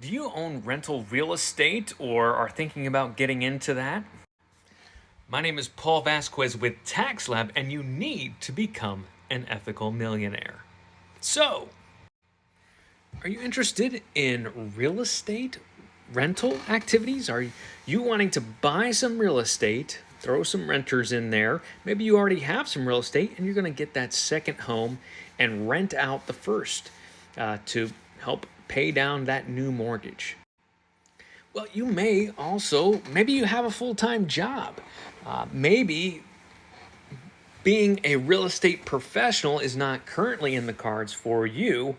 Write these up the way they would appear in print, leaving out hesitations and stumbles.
Do you own rental real estate or are thinking about getting into that? My name is Paul Vazquez with Tax Lab, and you need to become an ethical millionaire. So, are you interested in real estate rental activities? Are you wanting to buy some real estate, throw some renters in there? Maybe you already have some real estate and you're going to get that second home and rent out the first to help pay down that new mortgage. Well, you may also, maybe you have a full time job. Maybe being a real estate professional is not currently in the cards for you.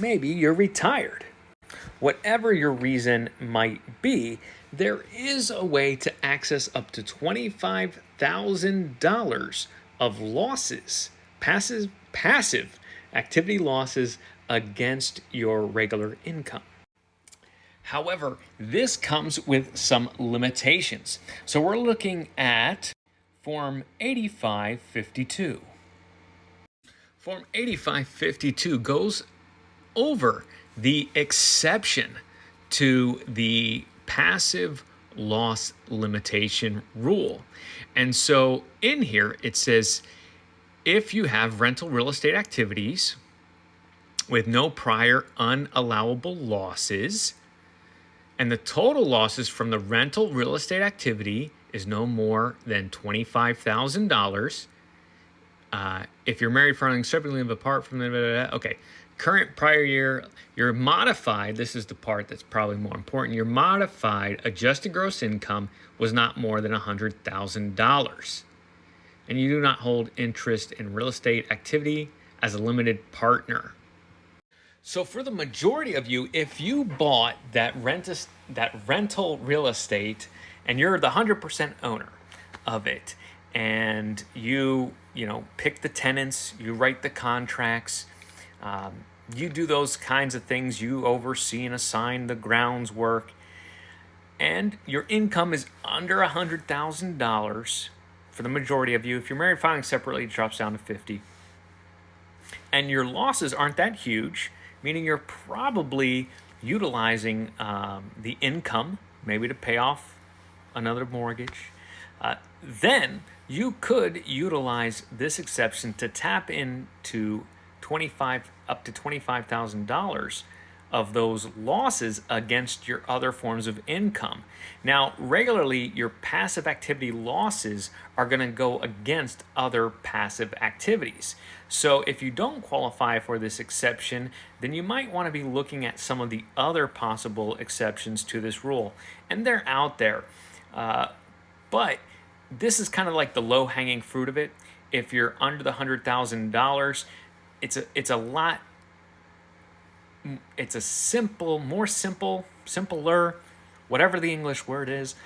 Maybe you're retired. Whatever your reason might be, there is a way to access up to $25,000 of losses, passive activity losses against your regular income. However, this comes with some limitations. So we're looking at Form 8552. Form 8552 goes over the exception to the passive loss limitation rule. And so in here it says if you have rental real estate activities with no prior unallowable losses, and the total losses from the rental real estate activity is no more than $25,000. If you're married, filing separately, live apart from okay. Current prior year, your modified, this is the part that's probably more important, your modified adjusted gross income was not more than $100,000. And you do not hold interest in real estate activity as a limited partner. So for the majority of you, if you bought that rental real estate and you're the 100% owner of it, and you pick the tenants, you write the contracts, you do those kinds of things, you oversee and assign the grounds work, and your income is under $100,000 for the majority of you. If you're married filing separately, it drops down to 50. And your losses aren't that huge, meaning you're probably utilizing the income up to pay off another mortgage. Then you could utilize this exception to tap into up to $25,000 of those losses against your other forms of income. Now, regularly, your passive activity losses are going to go against other passive activities. So if you don't qualify for this exception, then you might want to be looking at some of the other possible exceptions to this rule. And they're out there. But this is kind of like the low-hanging fruit of it. If you're under the $100,000, it's a simpler, whatever the English word is,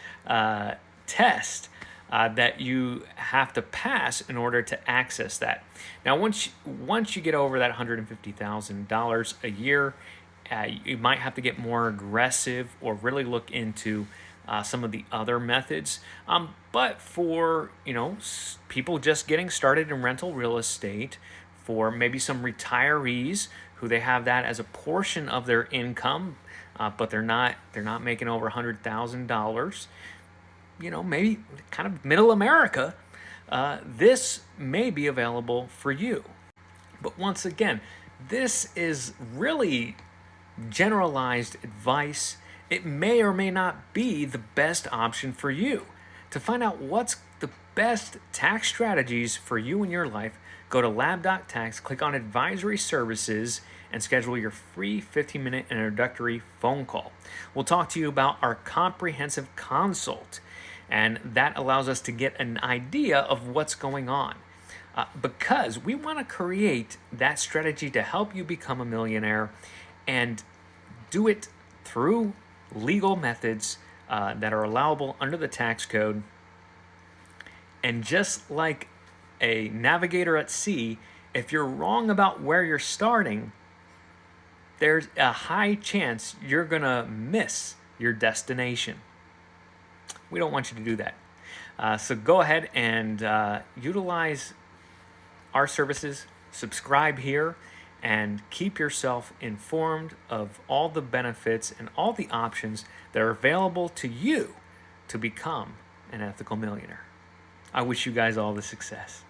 test that you have to pass in order to access that. Now, once you get over that $150,000 a year, you might have to get more aggressive or really look into some of the other methods. But for people just getting started in rental real estate, for maybe some retirees who they have that as a portion of their income, but they're not making over $100,000. Maybe kind of middle America. This may be available for you. But once again, this is really generalized advice. It may or may not be the best option for you. To find out what's the best tax strategies for you in your life, go to lab.tax, click on Advisory Services, and schedule your free 15-minute introductory phone call. We'll talk to you about our comprehensive consult, and that allows us to get an idea of what's going on. Because we want to create that strategy to help you become a millionaire and do it through legal methods that are allowable under the tax code. And just like a navigator at sea, if you're wrong about where you're starting, there's a high chance you're going to miss your destination. We don't want you to do that. So go ahead and utilize our services, subscribe here, and keep yourself informed of all the benefits and all the options that are available to you to become an ethical millionaire. I wish you guys all the success.